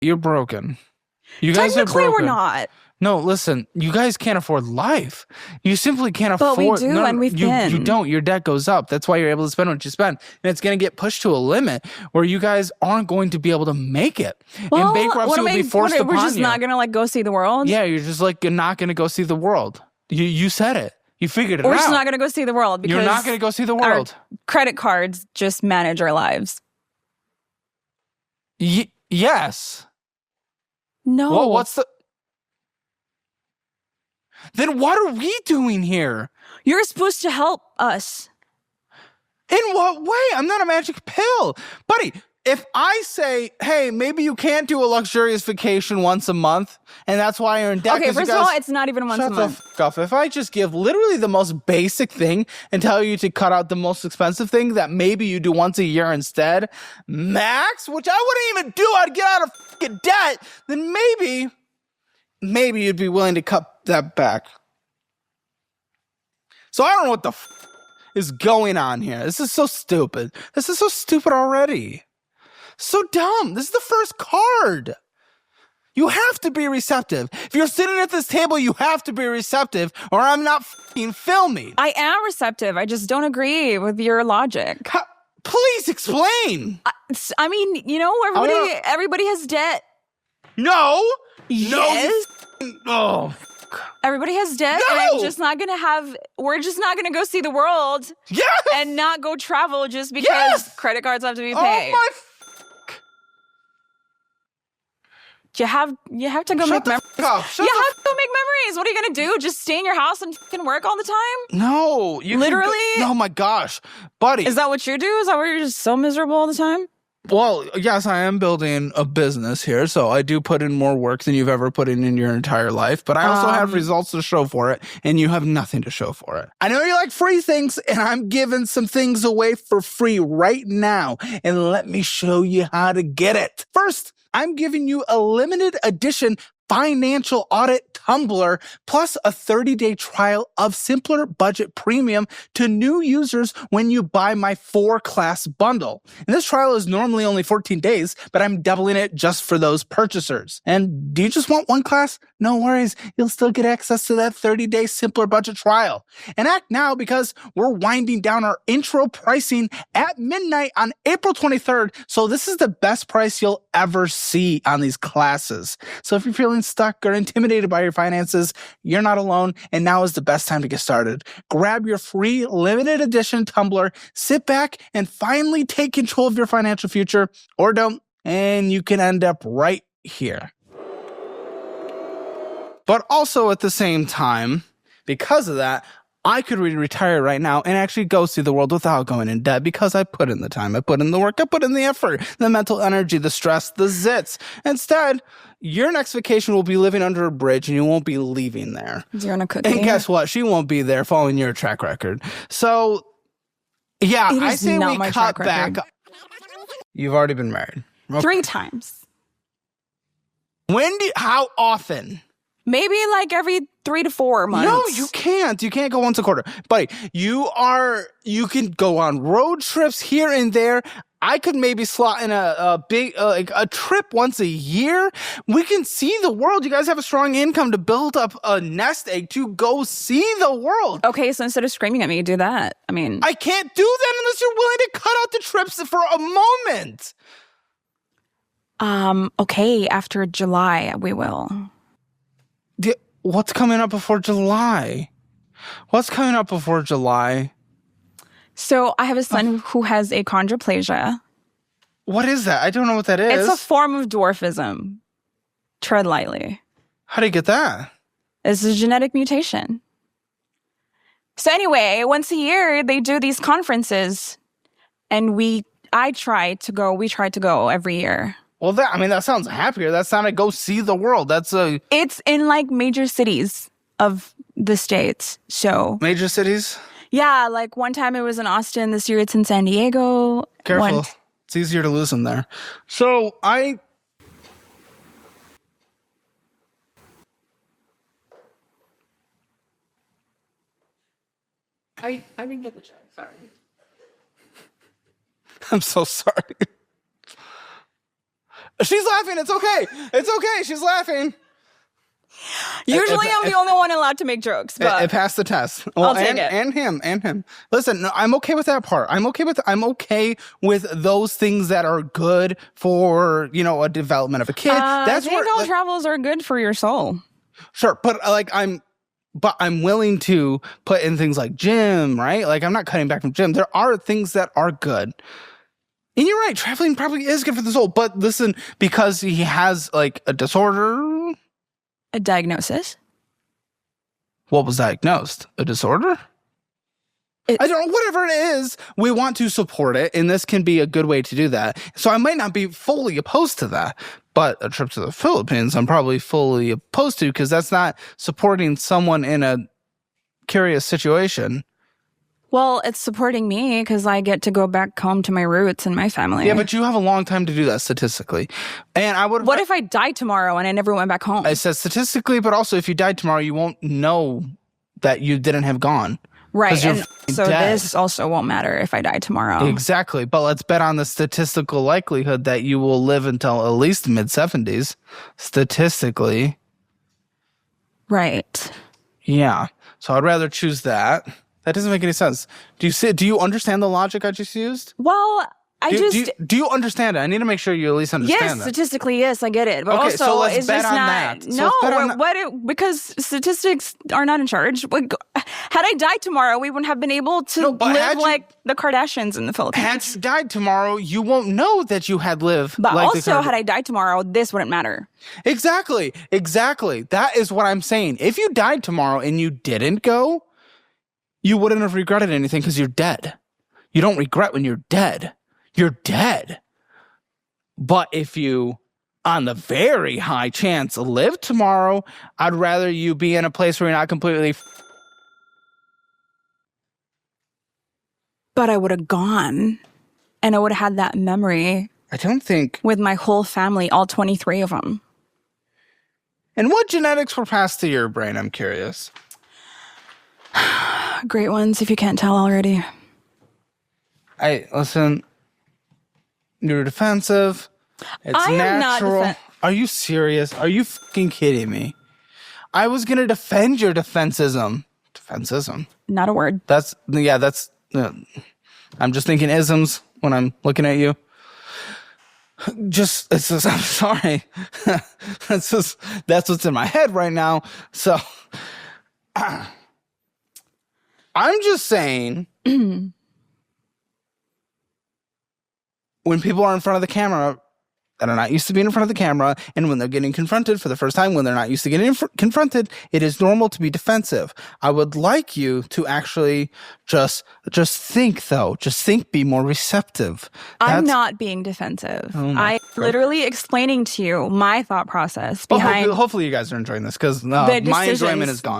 You're broken. You guys are Technically, broken. we're not. No, listen, you guys can't afford life. You simply can't afford. But we do, and we've been. You don't. Your debt goes up. That's why you're able to spend what you spend. And it's going to get pushed to a limit where you guys aren't going to be able to make it. Well, and bankruptcy will be forced upon you. We're just not going to like go see the world? Yeah, you're just like you're not going to go see the world. You said it. You figured it out. We're just not going to go see the world because you're not going to go see the world. Our credit cards just manage our lives. Yes. No. Well, what's the... Then what are we doing here? You're supposed to help us. In what way? I'm not a magic pill. Buddy, if I say, hey, maybe you can't do a luxurious vacation once a month, and that's why you're in debt. Okay, first of all, it's not even once a month. Shut the fuck up. If I just give literally the most basic thing and tell you to cut out the most expensive thing that maybe you do once a year instead, max, which I wouldn't even do, I'd get out of fucking debt, then maybe you'd be willing to cut that back. So I don't know what the is going on here. This is so stupid. This is so stupid already. So dumb. This is the first card. You have to be receptive. If you're sitting at this table, you have to be receptive or I'm not fucking filming. I am receptive. I just don't agree with your logic. Please explain. I mean, you know, everybody has debt. No. Yes. No. Oh. Everybody has debt, no! And we're just not gonna go see the world. Yes! And not go travel just because credit cards have to be paid. Oh my You have to go make memories. You have to go make memories. What are you gonna do? Just stay in your house and fucking work all the time? No. Literally? Oh my gosh. Buddy. Is that what you do? Is that where you're just so miserable all the time? Well, yes, I am building a business here, so I do put in more work than you've ever put in your entire life, but I also have results to show for it, and you have nothing to show for it. I know you like free things, and I'm giving some things away for free right now, and let me show you how to get it. First, I'm giving you a limited edition financial audit tumbler plus a 30-day trial of Simpler Budget Premium to new users when you buy my 4-class bundle. And this trial is normally only 14 days, but I'm doubling it just for those purchasers. And do you just want 1 class? No worries. You'll still get access to that 30-day Simpler Budget trial. And act now because we're winding down our intro pricing at midnight on April 23rd. So this is the best price you'll ever see on these classes. So if you're feeling stuck or intimidated by your finances, you're not alone, and now is the best time to get started. Grab your free limited edition tumbler, sit back, and finally take control of your financial future, or don't, and you can end up right here. But also at the same time, because of that, I could retire right now and actually go see the world without going in debt because I put in the time, I put in the work, I put in the effort, the mental energy, the stress, the zits. Instead, your next vacation will be living under a bridge and you won't be leaving there. You're on a cookie. And guess what? She won't be there following your track record. So, yeah, I say we cut back. You've already been married. Okay. 3 times. How often? Maybe like every 3 to 4 months. No, you can't. You can't go once a quarter. Buddy, you can go on road trips here and there. I could maybe slot in a big a trip once a year. We can see the world. You guys have a strong income to build up a nest egg to go see the world. Okay, so instead of screaming at me, do that. I mean, I can't do that unless you're willing to cut out the trips for a moment. Okay, after July, we will. What's coming up before July? What's coming up before July? So I have a son who has achondroplasia. What is that? I don't know what that is. It's a form of dwarfism. Tread lightly. How do you get that? It's a genetic mutation. So anyway, once a year, they do these conferences. And we try to go every year. Well, that sounds happier. That sounded go see the world. It's in like major cities of the States. So major cities? Yeah, like one time it was in Austin. This year it's in San Diego. Careful. It's easier to lose them there. So I didn't get the check. Sorry. I'm so sorry. She's laughing. It's okay. It's okay. She's laughing. Usually I'm the only one allowed to make jokes, but it passed the test. Well, I'll take it. And him. Listen, no, I'm okay with that part. I'm okay with those things that are good for, a development of a kid. That's I think all travels are good for your soul. Sure, but I'm willing to put in things like gym, right? Like, I'm not cutting back from gym. There are things that are good. And you're right, traveling probably is good for the soul. But listen, because he has like a disorder. A diagnosis? What was diagnosed? A disorder? I don't know. Whatever it is, we want to support it, and this can be a good way to do that. So I might not be fully opposed to that, but a trip to the Philippines, I'm probably fully opposed to, because that's not supporting someone in a curious situation. Well, it's supporting me because I get to go back home to my roots and my family. Yeah, but you have a long time to do that statistically. And I would. What if I died tomorrow and I never went back home? I said statistically, but also if you died tomorrow, you won't know that you didn't have gone. Right, and so dead. This also won't matter if I die tomorrow. Exactly, but let's bet on the statistical likelihood that you will live until at least mid-70s, statistically. Right. Yeah, so I'd rather choose that. That doesn't make any sense. Do you understand the logic I just used? Well, do you understand it? I need to make sure you at least understand that. Yes, statistically, yes, I get it. But okay, also, so let's it's bet just on not. that. No, because statistics are not in charge. Had I died tomorrow, we wouldn't have been able to live like the Kardashians in the Philippines. Had you died tomorrow, you won't know that you had lived. But like also, had I died tomorrow, this wouldn't matter. Exactly. That is what I'm saying. If you died tomorrow and you didn't go, you wouldn't have regretted anything because you're dead. You don't regret when you're dead. You're dead. But if you, on the very high chance, live tomorrow, I'd rather you be in a place where you're not completely... But I would have gone, and I would have had that memory. I don't think... With my whole family, all 23 of them. And what genetics were passed to your brain, I'm curious? Great ones, if you can't tell already. Listen... You're defensive. It's I natural. Am not Are you serious? Are you fucking kidding me? I was going to defend your defensism. Defensism? Not a word. I'm just thinking isms when I'm looking at you. I'm sorry. that's what's in my head right now. So, I'm just saying... When people are in front of the camera that are not used to being in front of the camera, and when they're getting confronted for the first time, when they're not used to getting confronted, it is normal to be defensive. I would like you to actually just think, though. Just think, be more receptive. I'm not being defensive. I'm literally explaining to you my thought process behind... Hopefully you guys are enjoying this, because my enjoyment is gone.